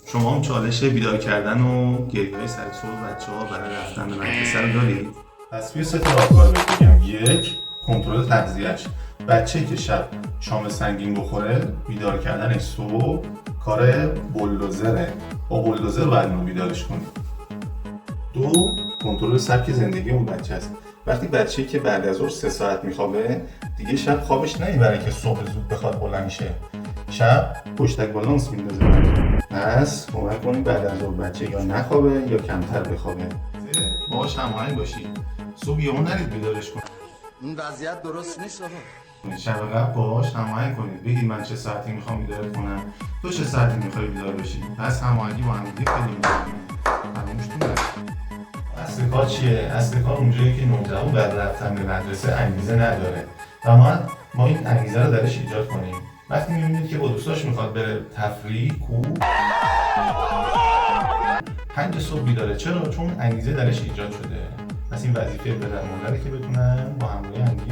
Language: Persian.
شما هم چالش بیدار کردن و گریه‌های سر صبح بچه‌ها برای رفتن به مدرسه رو دارید؟ پس توی سه تا راهکار بهت بگم. یک، کنترل تغذیه‌اش. بچه‌ای که شب شام سنگین بخوره، بیدار کردنش صبح کار بولدوزره. با بولدوزر باید اونو بیدارش کنی. دو، کنترل سبک زندگی اون بچه است. وقتی بچه‌ای که بعد از ظهر 3 ساعت میخوابه، دیگه شب خوابش نمیبره که صبح زود بخواد بلند شه. شب پشتک بالانس میندازه. پس کمک کنید بعد از ظهر بچه یا نخوابه یا کمتر بخوابه. باهاش هماهنگ باشید. صبح یهو نرید بیدارش کنید. این وضعیت درست نیست آقا. شب قبل باهاش هماهنگ کنید. بگید من چه ساعتی میخوام بیدارت کنم، تو چه ساعتی میخوای بیدار بشی. پس هماهنگی با هم دیگه خیلی مهمه. فراموشتون نکنید. اصل کار چیه؟ اصل کار اونجایی که نوجوان بعد رفتن به مدرسه انگیزه نداره و ما این انگیزه رو درش ایجاد کنیم. وقتی میبینید که با دوستاش میخواد بره تفریح، کوه، 5 صبح بیداره. چرا؟ چون انگیزه درش ایجاد شده. پس این وظیفه پدر مادره که بتونن با همدیگه انگیزه